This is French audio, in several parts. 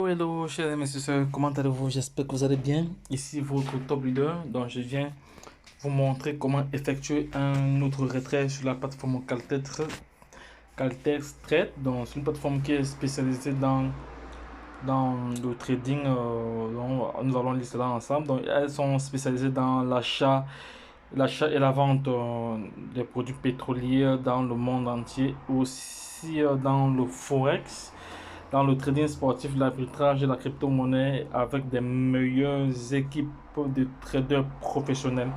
Hello, chers amis et sœurs, comment allez-vous? J'espère que vous allez bien. Ici votre top leader, donc je viens vous montrer comment effectuer un autre retrait sur la plateforme Caltex Trade. Donc c'est une plateforme qui est spécialisée dans le trading. Donc, nous allons lister cela ensemble. Donc elles sont spécialisées dans l'achat et la vente des produits pétroliers dans le monde entier, aussi dans le forex, dans le trading sportif, l'arbitrage et la crypto-monnaie avec des meilleures équipes de traders professionnels.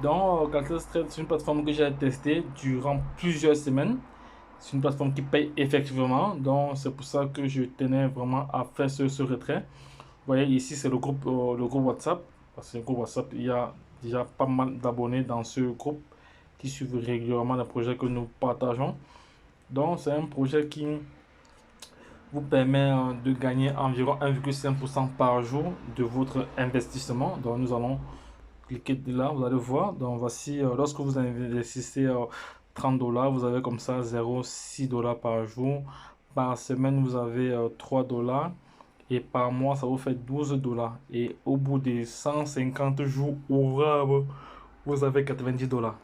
Donc, Calculator Trade, c'est une plateforme que j'ai testée durant plusieurs semaines. C'est une plateforme qui paye effectivement. Donc, c'est pour ça que je tenais vraiment à faire ce retrait. Vous voyez, ici, c'est le groupe WhatsApp. Parce que le groupe WhatsApp, il y a déjà pas mal d'abonnés dans ce groupe qui suivent régulièrement les projets que nous partageons. Donc, c'est un projet qui vous permet de gagner environ 1,5% par jour de votre investissement. Donc, nous allons cliquer là, vous allez voir. Donc, voici, lorsque vous investissez 30 dollars, vous avez comme ça 0,6 dollars par jour. Par semaine, vous avez 3 dollars. Et par mois, ça vous fait 12 dollars. Et au bout de 150 jours ouvrables, vous avez 90 dollars.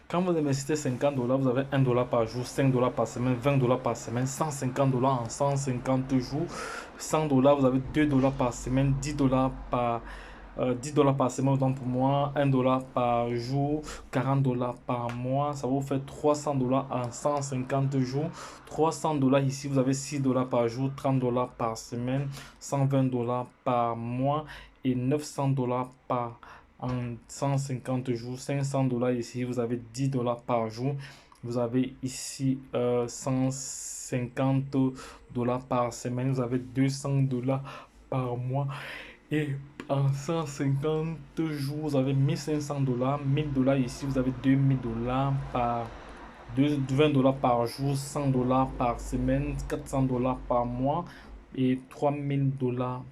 Quand vous investissez 50 dollars, vous avez 1 dollar par jour, 5 dollars par semaine, 20 dollars par semaine, 150 dollars en 150 jours. 100 dollars, vous avez 2 dollars par semaine, 10 dollars par semaine, autant pour moi, 1 dollar par jour, 40 dollars par mois, ça vous fait 300 dollars en 150 jours. 300 dollars ici, vous avez 6 dollars par jour, 30 dollars par semaine, 120 dollars par mois et 900 dollars par en 150 jours. 500 dollars ici, vous avez 10 dollars par jour. Vous avez ici 150 dollars par semaine, vous avez 200 dollars par mois. Et en 150 jours, vous avez 1500 dollars. 1000 dollars ici, vous avez 2000 dollars par 20 dollars par jour, 100 dollars par semaine, 400 dollars par mois et 3000 dollars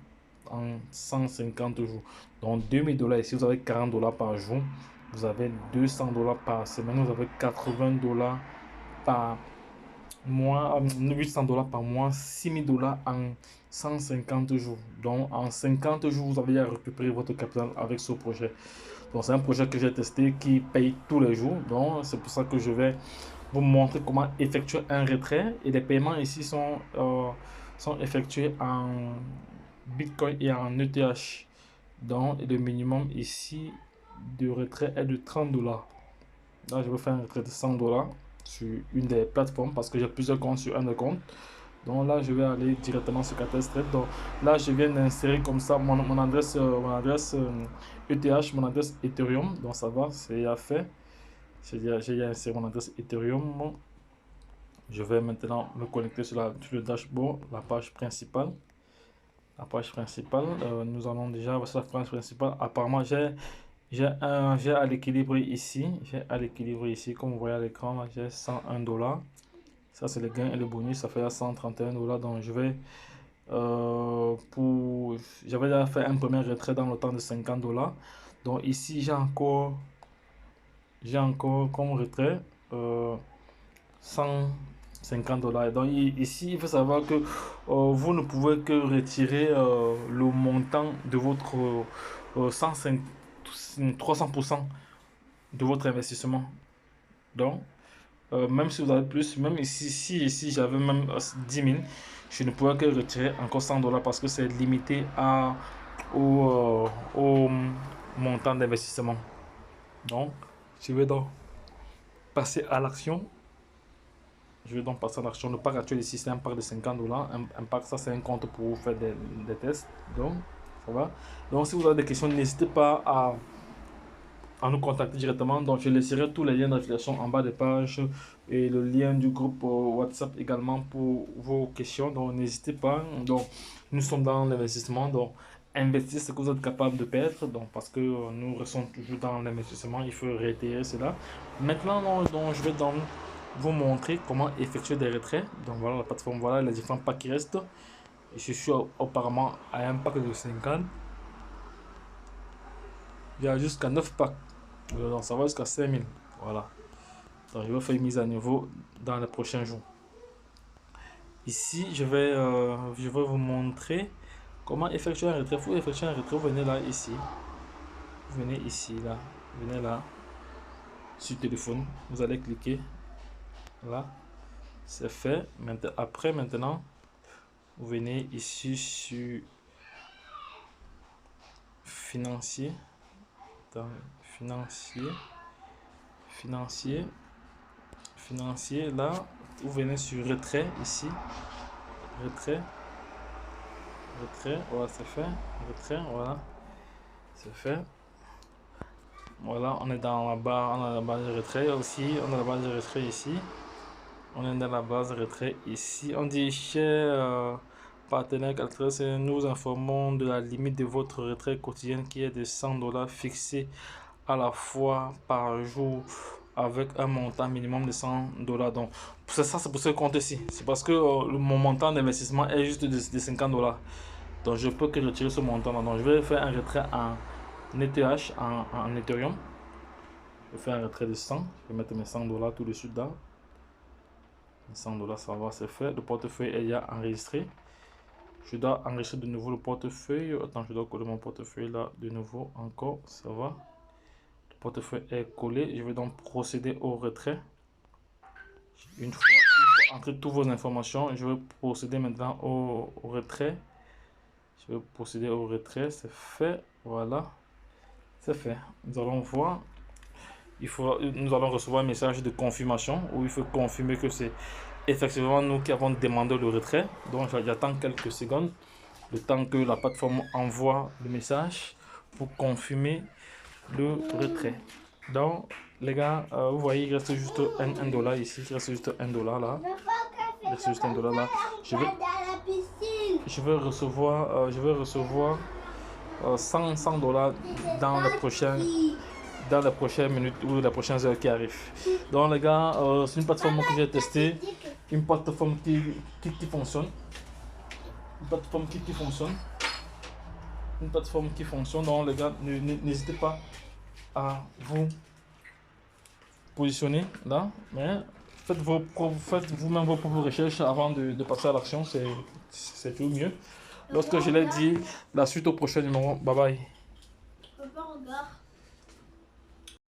en 150 jours. Donc 2000 dollars ici, vous avez 40 dollars par jour. Vous avez 200 dollars par semaine, vous avez 80 dollars par mois, 800 dollars par mois, 6000 dollars en 150 jours. Donc en 50 jours, vous avez à récupérer votre capital avec ce projet. Donc c'est un projet que j'ai testé qui paye tous les jours. Donc c'est pour ça que je vais vous montrer comment effectuer un retrait. Et les paiements ici sont effectués en Bitcoin et en ETH. Donc le minimum ici de retrait est de 30 dollars. Là, je vais faire un retrait de 100 dollars sur une des plateformes parce que j'ai plusieurs comptes sur un des comptes. Donc là, je vais aller directement sur Trade. Donc là, je viens d'insérer comme ça mon adresse, ETH, mon adresse Ethereum. Donc ça va, c'est déjà fait. J'ai inséré mon adresse Ethereum. Je vais maintenant me connecter sur le dashboard, la page principale. La page principale, nous allons déjà sur la page principale. Apparemment, j'ai à l'équilibre ici. J'ai à l'équilibre ici. Comme vous voyez à l'écran, j'ai 101 dollars. Ça, c'est le gain et le bonus. Ça fait 131 dollars. Donc, je vais j'avais déjà fait un premier retrait dans le temps de 50 dollars. Donc, ici, j'ai encore comme retrait 150 dollars. Donc, ici, il faut savoir que vous ne pouvez que retirer le montant de votre 105 300% de votre investissement. Donc, même si vous avez plus, même ici j'avais même 10 000, je ne pourrais que retirer encore 100 dollars parce que c'est limité au montant d'investissement. Donc, je vais donc passer à l'action. Je vais donc passer à l'action. Le pack actuel ici, c'est un pack de 50 dollars. Un pack, ça, c'est un compte pour faire des tests. Donc, ça va. Donc, si vous avez des questions, n'hésitez pas à nous contacter directement. Donc, je laisserai tous les liens d'affiliation en bas des pages et le lien du groupe WhatsApp également pour vos questions. Donc, n'hésitez pas. Donc, nous sommes dans l'investissement. Donc, investissez ce que vous êtes capable de perdre. Donc, parce que nous restons toujours dans l'investissement, il faut réitérer cela. Maintenant, donc, je vais donc vous montrer comment effectuer des retraits. Donc, voilà la plateforme, voilà les différents packs qui restent. Je suis apparemment à un pack de 50. Il y a jusqu'à 9 packs. Donc ça va jusqu'à 5000. Voilà. Donc je vais faire une mise à niveau dans les prochains jours. Ici, je vais vous montrer Comment effectuer un retrait? Pour effectuer un retrait, vous venez là, ici. Vous venez ici, là. Vous venez là. Sur téléphone. Vous allez cliquer. Là. C'est fait. Maintenant, vous venez ici sur financier. Dans financier. Là. Vous venez sur retrait ici. Retrait. Voilà, c'est fait. Retrait, voilà. C'est fait. Voilà, on est dans la barre, on a la base de retrait aussi, on a la base de retrait ici. On est dans la base de retrait ici. On dit cher partenaire calculatrice, nous vous informons de la limite de votre retrait quotidien qui est de $100 fixé à la fois par jour avec un montant minimum de $100. Donc, c'est ça, c'est pour ce compte ici. C'est parce que mon montant d'investissement est juste de $50. Donc, je peux que retirer ce montant-là. Donc, je vais faire un retrait en ETH, en Ethereum. Je vais faire un retrait de 100. Je vais mettre mes $100 tout de suite là. Les $100, ça va, c'est fait. Le portefeuille est déjà enregistré. Je dois enregistrer de nouveau le portefeuille. Attends, je dois coller mon portefeuille là de nouveau encore. Ça va. Le portefeuille est collé. Je vais donc procéder au retrait. Une fois entré toutes vos informations, je vais procéder maintenant au retrait. Je vais procéder au retrait. C'est fait. Voilà. C'est fait. Nous allons voir. Nous allons recevoir un message de confirmation où il faut confirmer que c'est effectivement nous qui avons demandé le retrait. Donc j'attends quelques secondes, le temps que la plateforme envoie le message pour confirmer le retrait. Donc les gars, vous voyez, il reste juste un dollar ici, il reste juste $1 là. Il reste juste $1 là. Je vais recevoir, $100 dans les prochaines minutes ou les prochaines heures qui arrivent. Donc les gars, c'est une plateforme que j'ai testée, une plateforme qui fonctionne, une plateforme qui fonctionne. Donc les gars, n'hésitez pas à vous positionner là, mais faites vous-même vos propres recherches avant de passer à l'action, c'est tout mieux. Lorsque je l'ai dit, la suite au prochain numéro. Bye bye.